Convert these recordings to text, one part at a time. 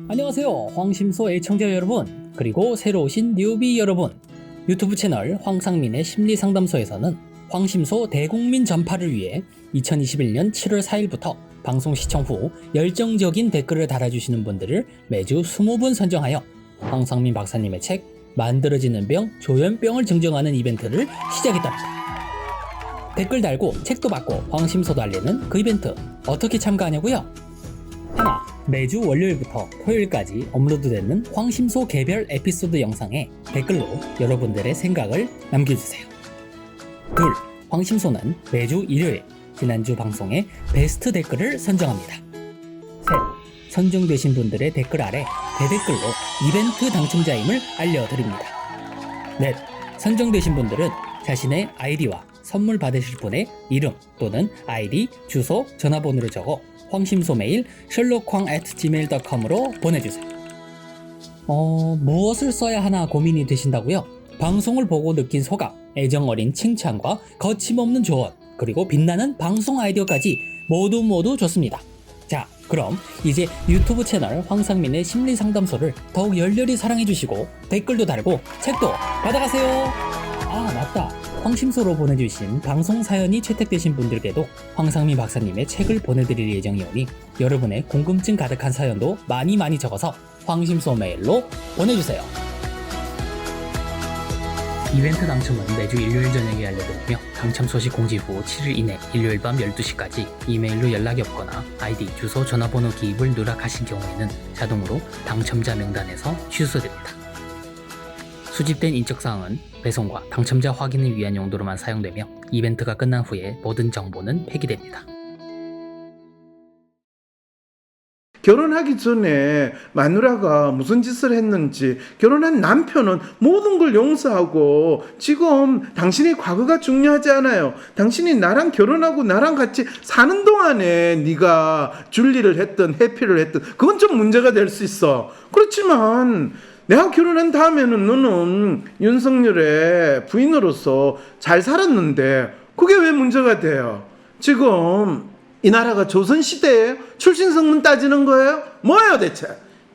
안녕하세요, 황심소 애청자 여러분, 그리고 새로 오신 뉴비 여러분. 유튜브 채널 황상민의 심리상담소에서는 황심소 대국민 전파를 위해 2021년 7월 4일부터 방송 시청 후 열정적인 댓글을 달아주시는 분들을 매주 20분 선정하여 황상민 박사님의 책 만들어지는 병, 조현병을 증정하는 이벤트를 시작했답니다. 댓글 달고 책도 받고 황심소도 알리는 그 이벤트 어떻게 참가하냐고요? 하나, 매주 월요일부터 토요일까지 업로드되는 황심소 개별 에피소드 영상에 댓글로 여러분들의 생각을 남겨주세요. 둘, 황심소는 매주 일요일 지난주 방송의 베스트 댓글을 선정합니다. 셋, 선정되신 분들의 댓글 아래 대댓글로 이벤트 당첨자임을 알려드립니다. 넷, 선정되신 분들은 자신의 아이디와 선물 받으실 분의 이름 또는 아이디, 주소, 전화번호를 적어 황심소 메일 sherlockhwang@gmail.com으로 보내주세요. 무엇을 써야 하나 고민이 되신다고요? 방송을 보고 느낀 소감, 애정어린 칭찬과 거침없는 조언, 그리고 빛나는 방송 아이디어까지 모두 좋습니다. 자, 그럼 이제 유튜브 채널 황상민의 심리상담소를 더욱 열렬히 사랑해주시고 댓글도 달고 책도 받아가세요. 아, 맞다. 황심소로 보내주신 방송 사연이 채택되신 분들께도 황상민 박사님의 책을 보내드릴 예정이오니 여러분의 궁금증 가득한 사연도 많이 적어서 황심소 메일로 보내주세요. 이벤트 당첨은 매주 일요일 저녁에 알려드리며 당첨 소식 공지 후 7일 이내 일요일 밤 12시까지 이메일로 연락이 없거나 아이디, 주소, 전화번호 기입을 누락하신 경우에는 자동으로 당첨자 명단에서 취소됩니다. 수집된 인적사항은 배송과 당첨자 확인을 위한 용도로만 사용되며 이벤트가 끝난 후에 모든 정보는 폐기됩니다. 결혼하기 전에 마누라가 무슨 짓을 했는지, 결혼한 남편은 모든 걸 용서하고, 지금 당신의 과거가 중요하지 않아요. 당신이 나랑 결혼하고 나랑 같이 사는 동안에 네가 줄리를 했든 해피를 했든 그건 좀 문제가 될 수 있어. 그렇지만 내가 결혼한 다음에는 너는 윤석열의 부인으로서 잘 살았는데 그게 왜 문제가 돼요? 지금 이 나라가 조선시대에 출신성분 따지는 거예요? 뭐예요 대체?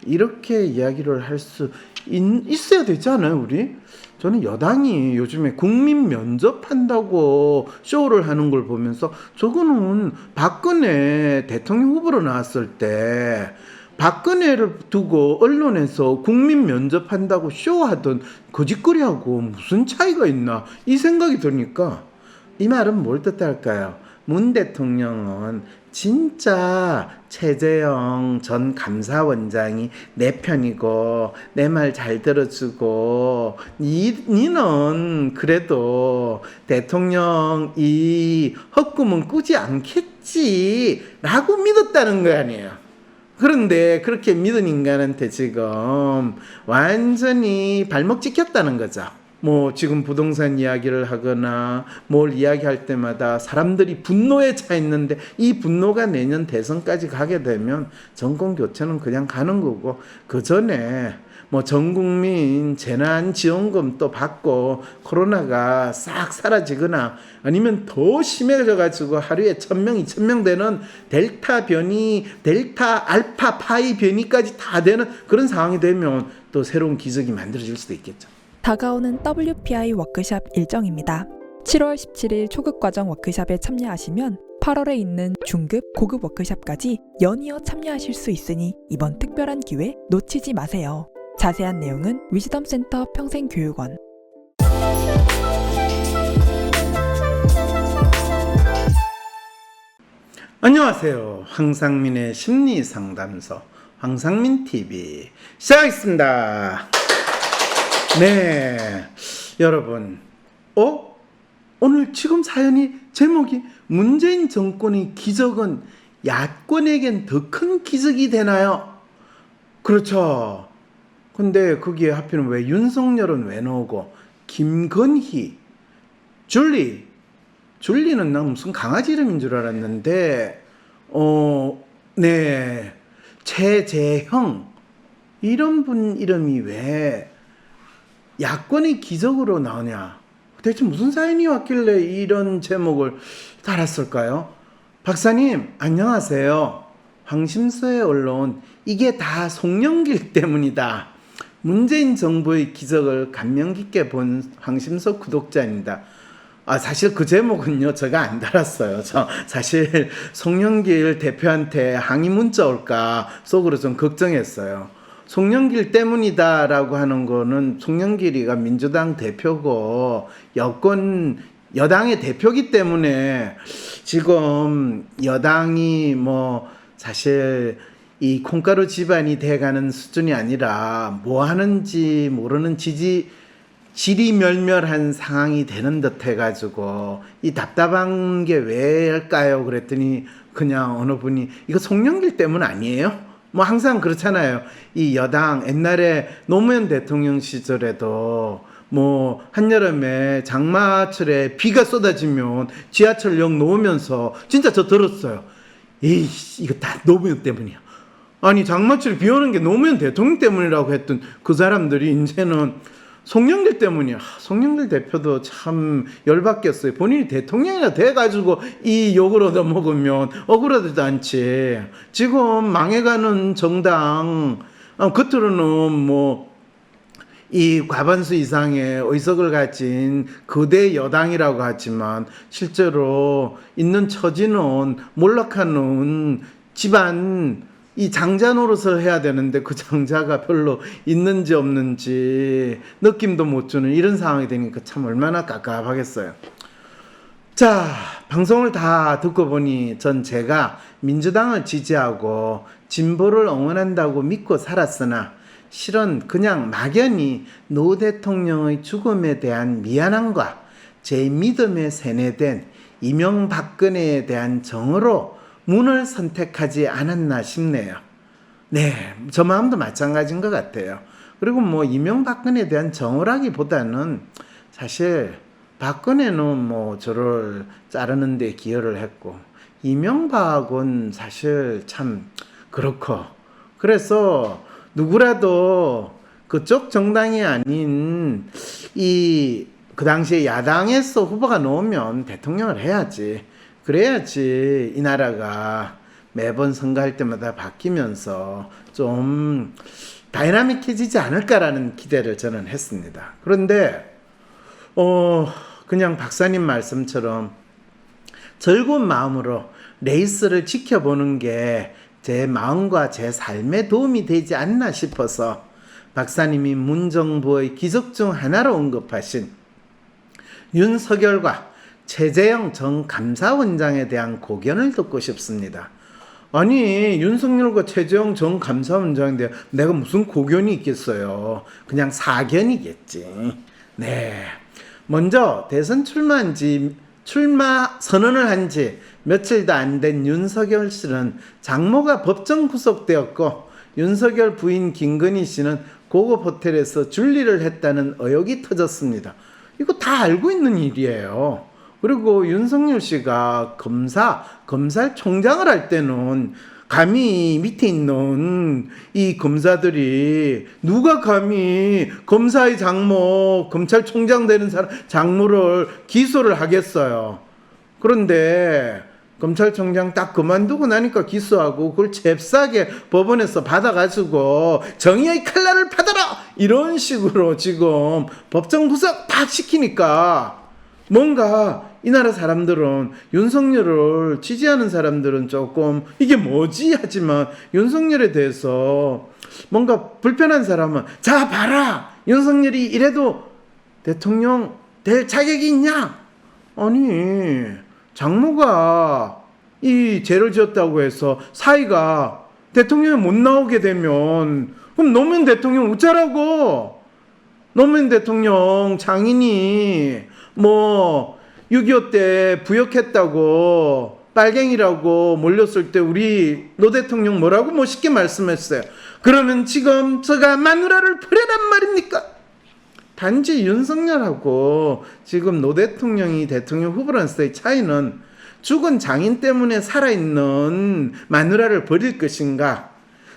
이렇게 이야기를 할 수 있어야 되지 않아요 우리? 저는 여당이 요즘에 국민 면접한다고 쇼를 하는 걸 보면서 저거는 박근혜 대통령 후보로 나왔을 때 박근혜를 두고 언론에서 국민 면접한다고 쇼하던 거짓거리하고 무슨 차이가 있나 이 생각이 드니까 이 말은 뭘 뜻할까요? 문 대통령은 진짜 최재형 전 감사원장이 내 편이고 내 말 잘 들어주고 니는 그래도 대통령 이 헛꿈은 꾸지 않겠지 라고 믿었다는 거 아니에요. 그런데 그렇게 믿은 인간한테 지금 완전히 발목 찍혔다는 거죠. 뭐 지금 부동산 이야기를 하거나 뭘 이야기할 때마다 사람들이 분노에 차 있는데 이 분노가 내년 대선까지 가게 되면 정권 교체는 그냥 가는 거고, 그 전에 뭐 전국민 재난지원금 또 받고 코로나가 싹 사라지거나 아니면 더 심해져 가지고 하루에 1000명 2000명 되는 델타 변이, 델타 알파 파이 변이까지 다 되는 그런 상황이 되면 또 새로운 기적이 만들어질 수도 있겠죠. 다가오는 WPI 워크샵 일정입니다. 7월 17일 초급과정 워크샵에 참여하시면 8월에 있는 중급, 고급 워크샵까지 연이어 참여하실 수 있으니 이번 특별한 기회 놓치지 마세요. 자세한 내용은 위즈덤센터 평생교육원. 안녕하세요. 황상민의 심리상담소 황상민TV 시작하겠습니다. 네, 여러분, 오늘 지금 사연이 제목이 문재인 정권의 기적은 야권에겐 더 큰 기적이 되나요? 그렇죠. 근데 거기에 하필은 왜 윤석열은 왜 나오고 김건희, 줄리는 난 무슨 강아지 이름인 줄 알았는데 네, 최재형 이런 분 이름이 왜 야권의 기적으로 나오냐? 대체 무슨 사연이 왔길래 이런 제목을 달았을까요? 박사님 안녕하세요. 황심서에 올라온 이게 다 송영길 때문이다. 문재인 정부의 기적을 감명 깊게 본 황심서 구독자입니다. 사실 그 제목은요, 제가 안 달았어요. 저 사실 송영길 대표한테 항의 문자 올까 속으로 좀 걱정했어요. 송영길 때문이다라고 하는 거는 송영길이가 민주당 대표고 여당의 대표기 때문에 지금 여당이 사실 이 콩가루 집안이 돼가는 수준이 아니라 뭐 하는지 모르는 지리멸멸한 상황이 되는 듯 해가지고 이 답답한 게 왜일까요? 그랬더니 그냥 어느 분이 이거 송영길 때문 아니에요? 항상 그렇잖아요. 이 여당 옛날에 노무현 대통령 시절에도 한여름에 장마철에 비가 쏟아지면 지하철역 놓으면서 진짜 저 들었어요. 이거 다 노무현 때문이야. 아니 장마철에 비 오는 게 노무현 대통령 때문이라고 했던 그 사람들이 이제는 송영길 때문이야. 송영길 대표도 참 열받겠어요. 본인이 대통령이나 돼가지고 이 욕을 얻어먹으면 억울하지도 않지. 지금 망해가는 정당, 겉으로는 이 과반수 이상의 의석을 가진 거대 여당이라고 하지만 실제로 있는 처지는 몰락하는 집안 이 장자 노릇을 해야 되는데 그 장자가 별로 있는지 없는지 느낌도 못 주는 이런 상황이 되니까 참 얼마나 깝깝하겠어요. 자, 방송을 다 듣고 보니 제가 민주당을 지지하고 진보를 응원한다고 믿고 살았으나 실은 그냥 막연히 노 대통령의 죽음에 대한 미안함과 제 믿음에 세뇌된 이명박근혜에 대한 정으로 문을 선택하지 않았나 싶네요. 네, 저 마음도 마찬가지인 것 같아요. 그리고 이명박근혜에 대한 정오라기보다는 사실 박근혜는 저를 자르는 데 기여를 했고 이명박은 사실 참 그렇고 그래서 누구라도 그쪽 정당이 아닌 그 당시에 야당에서 후보가 나오면 대통령을 해야지. 그래야지 이 나라가 매번 선거할 때마다 바뀌면서 좀 다이나믹해지지 않을까라는 기대를 저는 했습니다. 그런데 그냥 박사님 말씀처럼 즐거운 마음으로 레이스를 지켜보는 게 제 마음과 제 삶에 도움이 되지 않나 싶어서 박사님이 문정부의 기적 중 하나로 언급하신 윤석열과 최재형 전 감사원장에 대한 고견을 듣고 싶습니다. 아니 윤석열과 최재형 전 감사원장인데 내가 무슨 고견이 있겠어요. 그냥 사견이겠지. 네, 먼저 대선 출마 선언을 한 지 며칠도 안 된 윤석열 씨는 장모가 법정 구속되었고 윤석열 부인 김건희 씨는 고급 호텔에서 줄리를 했다는 의혹이 터졌습니다. 이거 다 알고 있는 일이에요. 그리고 윤석열 씨가 검찰총장을 할 때는 감히 밑에 있는 이 검사들이 누가 감히 검사의 장모, 검찰총장 되는 사람 장모를 기소를 하겠어요. 그런데 검찰총장 딱 그만두고 나니까 기소하고 그걸 잽싸게 법원에서 받아가지고 정의의 칼날을 받아라! 이런 식으로 지금 법정 구속 딱 시키니까 뭔가 이 나라 사람들은 윤석열을 지지하는 사람들은 조금 이게 뭐지 하지만 윤석열에 대해서 뭔가 불편한 사람은 자 봐라 윤석열이 이래도 대통령 될 자격이 있냐? 아니 장모가 이 죄를 지었다고 해서 사이가 대통령이 못 나오게 되면 그럼 노무현 대통령 어쩌라고? 노무현 대통령 장인이 6.25 때 부역했다고 빨갱이라고 몰렸을 때 우리 노 대통령 뭐라고 멋있게 말씀했어요. 그러면 지금 제가 마누라를 버려란 말입니까? 단지 윤석열하고 지금 노 대통령이 대통령 후보로서의 차이는 죽은 장인 때문에 살아있는 마누라를 버릴 것인가,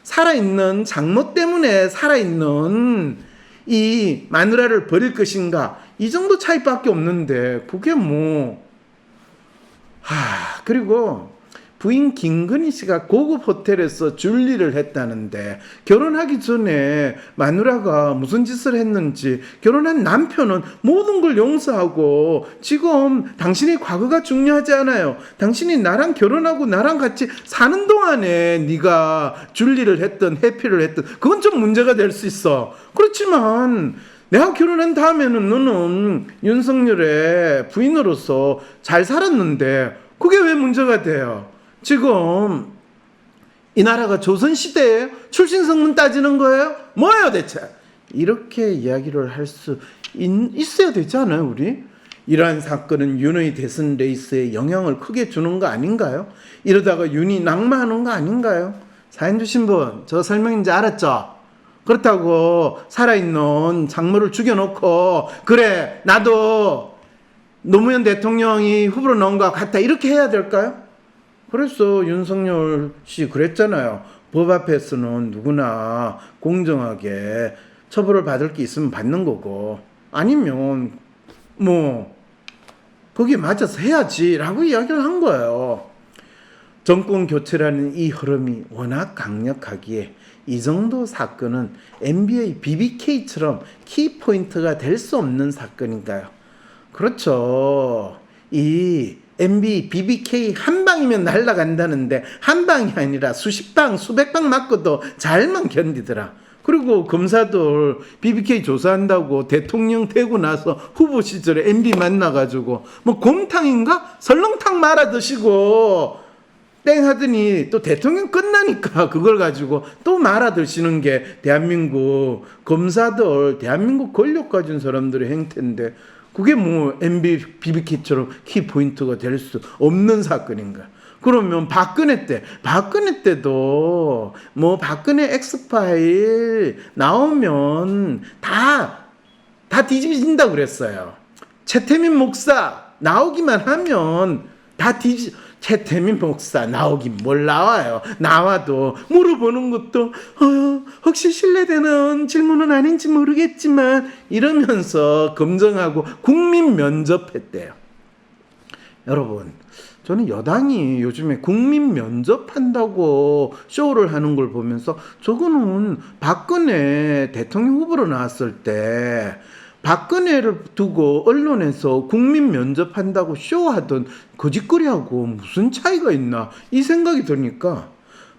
살아있는 장모 때문에 살아있는 이 마누라를 버릴 것인가, 이 정도 차이밖에 없는데 그게 그리고 부인 김건희 씨가 고급 호텔에서 줄리를 했다는데 결혼하기 전에 마누라가 무슨 짓을 했는지 결혼한 남편은 모든 걸 용서하고 지금 당신의 과거가 중요하지 않아요. 당신이 나랑 결혼하고 나랑 같이 사는 동안에 네가 줄리를 했든 해피를 했든 그건 좀 문제가 될 수 있어. 그렇지만 내가 결혼한 다음에는 너는 윤석열의 부인으로서 잘 살았는데 그게 왜 문제가 돼요? 지금 이 나라가 조선시대에 출신성분 따지는 거예요? 뭐예요 대체? 이렇게 이야기를 할 수 있어야 되지 않아요 우리? 이러한 사건은 윤의 대선 레이스에 영향을 크게 주는 거 아닌가요? 이러다가 윤이 낙마하는 거 아닌가요? 사연 주신 분, 저 설명인지 알았죠? 그렇다고 살아있는 장모를 죽여놓고 그래 나도 노무현 대통령이 후보로 나온 것 같아 이렇게 해야 될까요? 그래서 윤석열 씨 그랬잖아요. 법 앞에서는 누구나 공정하게 처벌을 받을 게 있으면 받는 거고 아니면 뭐 거기에 맞아서 해야지 라고 이야기를 한 거예요. 정권 교체라는 이 흐름이 워낙 강력하기에 이 정도 사건은 NBA BBK처럼 키포인트가 될 수 없는 사건인가요? 그렇죠. 이 MB, BBK 한 방이면 날아간다는데 한 방이 아니라 수십 방, 수백 방 맞고도 잘만 견디더라. 그리고 검사들 BBK 조사한다고 대통령 되고 나서 후보 시절에 MB 만나가지고 뭐 곰탕인가? 설렁탕 말아 드시고 땡 하더니 또 대통령 끝나니까 그걸 가지고 또 말아 드시는 게 대한민국 검사들, 대한민국 권력 가진 사람들의 행태인데 그게 뭐 MB, BBK처럼 키포인트가 될 수 없는 사건인가? 그러면 박근혜 때도 뭐 박근혜 엑스파일 나오면 다 뒤집어진다고 그랬어요. 최태민 목사 나오기만 하면 최태민 목사 나오긴 뭘 나와요. 나와도 물어보는 것도 혹시 신뢰되는 질문은 아닌지 모르겠지만 이러면서 검증하고 국민 면접했대요. 여러분 저는 여당이 요즘에 국민 면접한다고 쇼를 하는 걸 보면서 저거는 박근혜 대통령 후보로 나왔을 때 박근혜를 두고 언론에서 국민 면접한다고 쇼하던 거짓거리하고 무슨 차이가 있나 이 생각이 드니까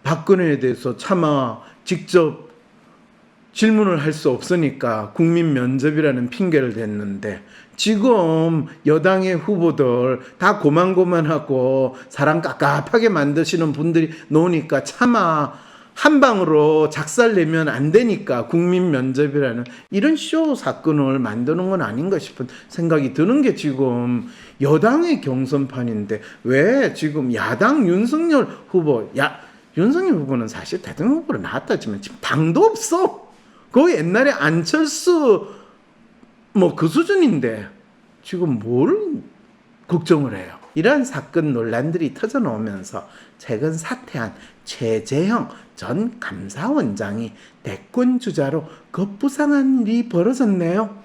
박근혜에 대해서 차마 직접 질문을 할 수 없으니까 국민 면접이라는 핑계를 댔는데 지금 여당의 후보들 다 고만고만하고 사람 깝깝하게 만드시는 분들이 나오니까 차마 한 방으로 작살내면 안 되니까 국민 면접이라는 이런 쇼 사건을 만드는 건 아닌가 싶은 생각이 드는 게 지금 여당의 경선판인데 왜 지금 야당 윤석열 후보 윤석열 후보는 사실 대통령 후보로 나왔다지만 지금 당도 없어. 거의 옛날에 안철수 뭐 그 수준인데 지금 뭘 걱정을 해요. 이러한 사건 논란들이 터져나오면서 최근 사퇴한 최재형 전 감사원장이 대권 주자로 급부상한 일이 벌어졌네요.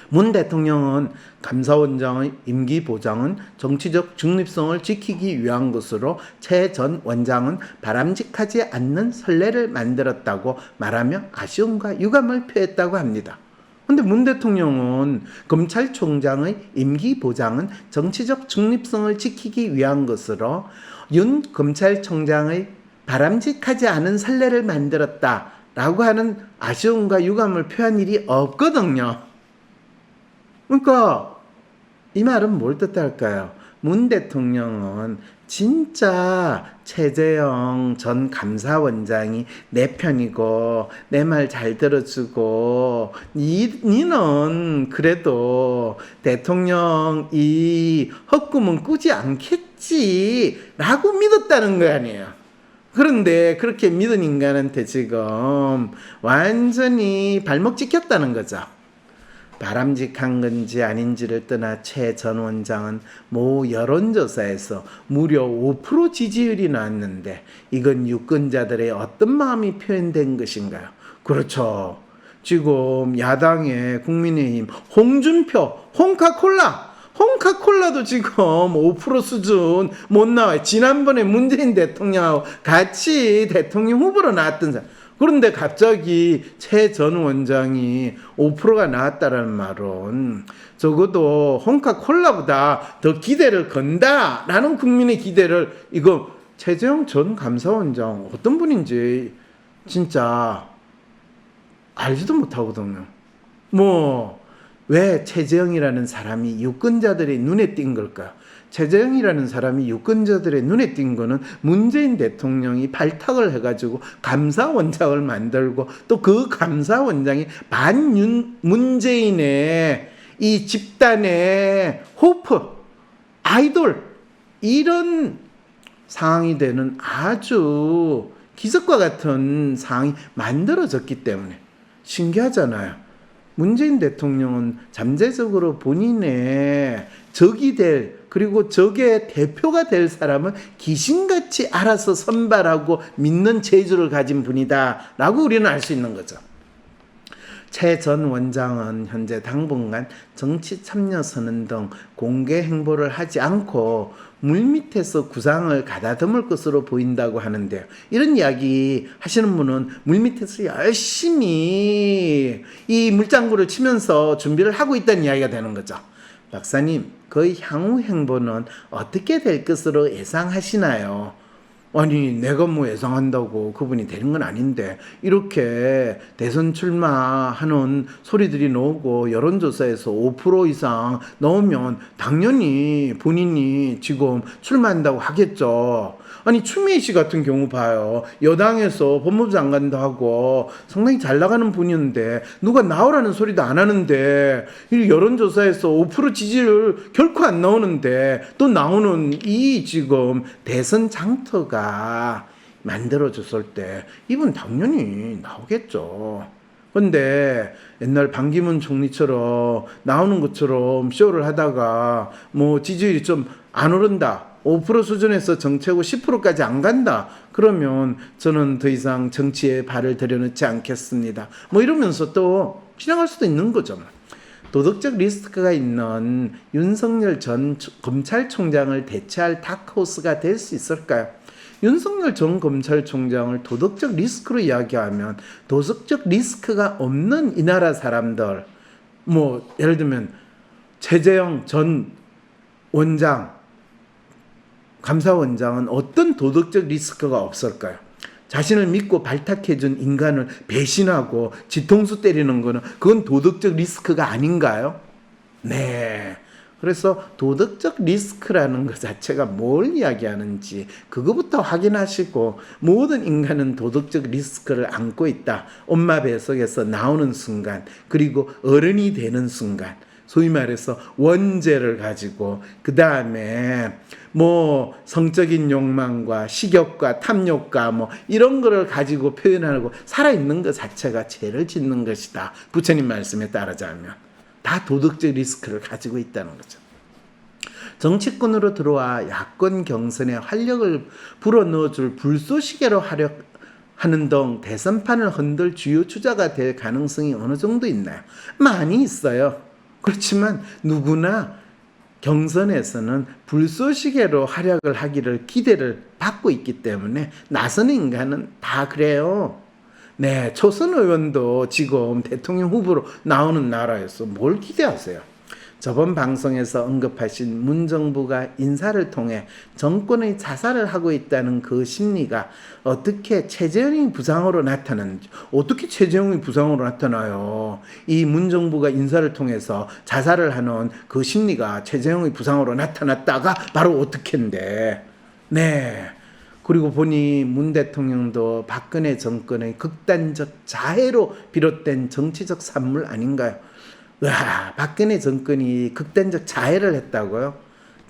문 대통령은 감사원장의 임기 보장은 정치적 중립성을 지키기 위한 것으로 최 전 원장은 바람직하지 않는 선례를 만들었다고 말하며 아쉬움과 유감을 표했다고 합니다. 근데 문 대통령은 검찰총장의 임기 보장은 정치적 중립성을 지키기 위한 것으로 윤 검찰총장의 바람직하지 않은 선례를 만들었다라고 하는 아쉬움과 유감을 표한 일이 없거든요. 그러니까 이 말은 뭘 뜻할까요? 문 대통령은 진짜 최재형 전 감사원장이 내 편이고 내 말 잘 들어주고 니는 그래도 대통령 이 헛꿈은 꾸지 않겠지 라고 믿었다는 거 아니에요. 그런데 그렇게 믿은 인간한테 지금 완전히 발목 찍혔다는 거죠. 바람직한 건지 아닌지를 떠나 최 전 원장은 모 여론조사에서 무려 5% 지지율이 나왔는데 이건 유권자들의 어떤 마음이 표현된 것인가요? 그렇죠. 지금 야당의 국민의힘 홍준표, 홍카콜라도 지금 5% 수준 못 나와요. 지난번에 문재인 대통령하고 같이 대통령 후보로 나왔던 사람. 그런데 갑자기 최 전 원장이 5%가 나왔다라는 말은 적어도 홍카콜라보다 더 기대를 건다라는 국민의 기대를, 이거 최재형 전 감사원장 어떤 분인지 진짜 알지도 못하거든요. 왜 최재형이라는 사람이 유권자들의 눈에 띈 걸까요? 최재형이라는 사람이 유권자들의 눈에 띈 거는 문재인 대통령이 발탁을 해가지고 감사원장을 만들고 또 그 감사원장이 문재인의 이 집단의 호프, 아이돌, 이런 상황이 되는 아주 기적과 같은 상황이 만들어졌기 때문에 신기하잖아요. 문재인 대통령은 잠재적으로 본인의 적이 될, 그리고 적의 대표가 될 사람을 귀신같이 알아서 선발하고 믿는 재주를 가진 분이다 라고 우리는 알 수 있는 거죠. 최 전 원장은 현재 당분간 정치 참여 선언 등 공개 행보를 하지 않고 물밑에서 구상을 가다듬을 것으로 보인다고 하는데요. 이런 이야기 하시는 분은 물밑에서 열심히 이 물장구를 치면서 준비를 하고 있다는 이야기가 되는 거죠. 박사님, 그의 향후 행보는 어떻게 될 것으로 예상하시나요? 아니, 내가 예상한다고 그분이 되는 건 아닌데, 이렇게 대선 출마하는 소리들이 나오고 여론조사에서 5% 이상 나오면 당연히 본인이 지금 출마한다고 하겠죠. 아니, 추미애 씨 같은 경우 봐요. 여당에서 법무부 장관도 하고 상당히 잘 나가는 분이었는데 누가 나오라는 소리도 안 하는데, 이 여론조사에서 5% 지지율 결코 안 나오는데 또 나오는 이 지금 대선 장터가 만들어졌을 때 이분 당연히 나오겠죠. 근데 옛날 반기문 총리처럼 나오는 것처럼 쇼를 하다가 지지율이 좀 안 오른다, 5% 수준에서 정체고 10%까지 안 간다, 그러면 저는 더 이상 정치에 발을 들여놓지 않겠습니다, 이러면서 또 지나갈 수도 있는 거죠. 도덕적 리스크가 있는 윤석열 전 검찰총장을 대체할 다크호스가 될 수 있을까요? 윤석열 전 검찰총장을 도덕적 리스크로 이야기하면 도덕적 리스크가 없는 이 나라 사람들, 예를 들면 최재형 전 원장, 감사원장은 어떤 도덕적 리스크가 없을까요? 자신을 믿고 발탁해준 인간을 배신하고 뒤통수 때리는 거는 그건 도덕적 리스크가 아닌가요? 네. 그래서 도덕적 리스크라는 것 자체가 뭘 이야기하는지 그거부터 확인하시고, 모든 인간은 도덕적 리스크를 안고 있다. 엄마 뱃속에서 나오는 순간, 그리고 어른이 되는 순간, 소위 말해서 원죄를 가지고 그 다음에 성적인 욕망과 식욕과 탐욕과 이런 거를 가지고 표현하고 살아있는 것 자체가 죄를 짓는 것이다. 부처님 말씀에 따르자면 다 도덕적 리스크를 가지고 있다는 거죠. 정치권으로 들어와 야권 경선에 활력을 불어넣어줄 불쏘시개로 하는 등 대선판을 흔들 주요 주자가 될 가능성이 어느 정도 있나요? 많이 있어요. 그렇지만 누구나 경선에서는 불쏘시개로 활약을 하기를 기대를 받고 있기 때문에 나서는 인간은 다 그래요. 네, 초선 의원도 지금 대통령 후보로 나오는 나라에서 뭘 기대하세요? 저번 방송에서 언급하신 문 정부가 인사를 통해 정권의 자살을 하고 있다는 그 심리가 어떻게 최재형이 부상으로 나타나는지, 어떻게 최재형이 부상으로 나타나요? 이 문 정부가 인사를 통해서 자살을 하는 그 심리가 최재형의 부상으로 나타났다가 바로 어떻게인데, 네. 그리고 보니 문 대통령도 박근혜 정권의 극단적 자해로 비롯된 정치적 산물 아닌가요? 와, 박근혜 정권이 극단적 자해를 했다고요?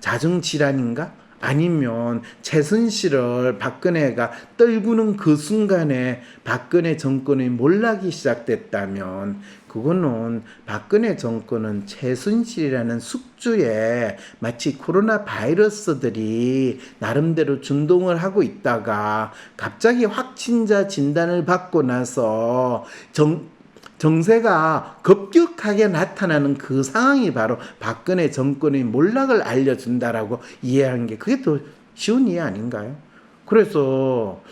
자중질환인가? 아니면 최순실을 박근혜가 떨구는 그 순간에 박근혜 정권의 몰락이 시작됐다면, 그거는 박근혜 정권은 최순실이라는 숙주에 마치 코로나 바이러스들이 나름대로 준동을 하고 있다가 갑자기 확진자 진단을 받고 나서 정세가 급격하게 나타나는 그 상황이 바로 박근혜 정권의 몰락을 알려준다라고 이해하는 게 그게 더 쉬운 이해 아닌가요? 그래서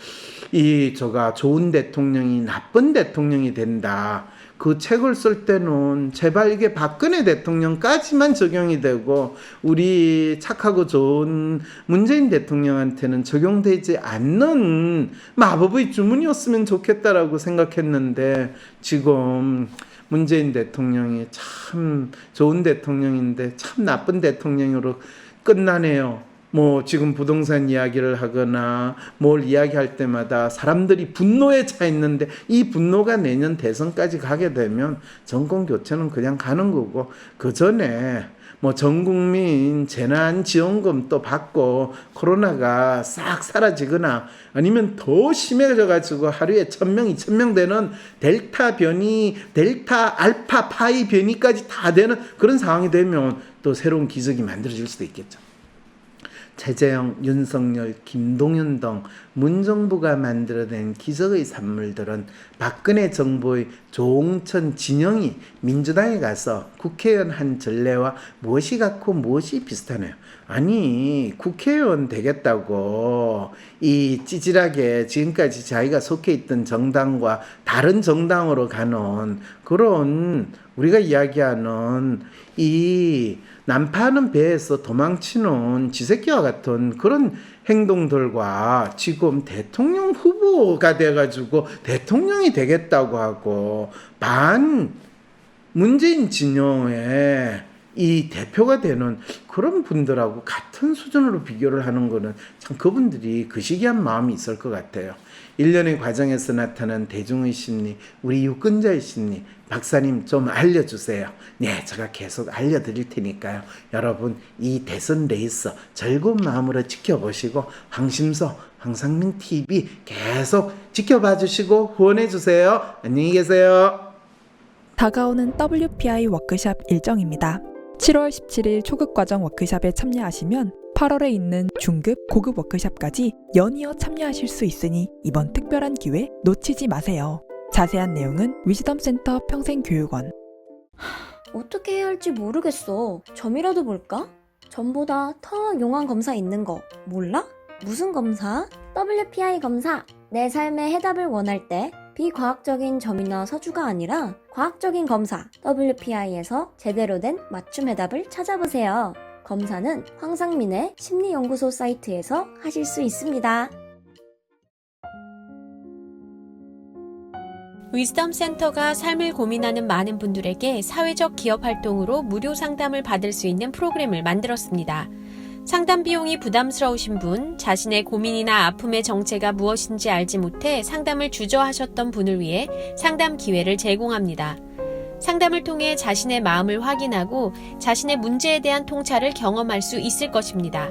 저가 좋은 대통령이 나쁜 대통령이 된다. 그 책을 쓸 때는 제발 이게 박근혜 대통령까지만 적용이 되고 우리 착하고 좋은 문재인 대통령한테는 적용되지 않는 마법의 주문이었으면 좋겠다라고 생각했는데 지금 문재인 대통령이 참 좋은 대통령인데 참 나쁜 대통령으로 끝나네요. 뭐 지금 부동산 이야기를 하거나 뭘 이야기할 때마다 사람들이 분노에 차 있는데 이 분노가 내년 대선까지 가게 되면 정권 교체는 그냥 가는 거고 그 전에 뭐 전국민 재난지원금 또 받고 코로나가 싹 사라지거나 아니면 더 심해져 가지고 하루에 1,000명, 2,000명 되는 델타 변이, 델타 알파 파이 변이까지 다 되는 그런 상황이 되면 또 새로운 기적이 만들어질 수도 있겠죠. 최재형, 윤석열, 김동연 등 문정부가 만들어낸 기적의 산물들은 박근혜 정부의 조홍천 진영이 민주당에 가서 국회의원 한 전례와 무엇이 같고 무엇이 비슷하네요. 아니 국회의원 되겠다고 이 찌질하게 지금까지 자기가 속해 있던 정당과 다른 정당으로 가는 그런 우리가 이야기하는 이 난파하는 배에서 도망치는 쥐새끼와 같은 그런 행동들과 지금 대통령 후보가 돼가지고 대통령이 되겠다고 하고 반 문재인 진영의 이 대표가 되는 그런 분들하고 같은 수준으로 비교를 하는 거는 참 그분들이 거시기한 마음이 있을 것 같아요. 일련의 과정에서 나타난 대중의 심리, 우리 유권자의 심리, 박사님 좀 알려주세요. 네, 제가 계속 알려드릴 테니까요. 여러분 이 대선 레이스 즐거운 마음으로 지켜보시고 황심소, 황상민 TV 계속 지켜봐 주시고 후원해 주세요. 안녕히 계세요. 다가오는 WPI 워크샵 일정입니다. 7월 17일 초급과정 워크샵에 참여하시면 8월에 있는 중급, 고급 워크샵까지 연이어 참여하실 수 있으니 이번 특별한 기회 놓치지 마세요. 자세한 내용은 위즈덤센터 평생교육원. 어떻게 해야 할지 모르겠어. 점이라도 볼까? 점보다 더 용한 검사 있는 거 몰라? 무슨 검사? WPI 검사. 내 삶의 해답을 원할 때 비과학적인 점이나 서주가 아니라 과학적인 검사 WPI에서 제대로 된 맞춤 해답을 찾아보세요. 검사는 황상민의 심리연구소 사이트에서 하실 수 있습니다. 위즈덤 센터가 삶을 고민하는 많은 분들에게 사회적 기업 활동으로 무료 상담을 받을 수 있는 프로그램을 만들었습니다. 상담 비용이 부담스러우신 분, 자신의 고민이나 아픔의 정체가 무엇인지 알지 못해 상담을 주저하셨던 분을 위해 상담 기회를 제공합니다. 상담을 통해 자신의 마음을 확인하고 자신의 문제에 대한 통찰을 경험할 수 있을 것입니다.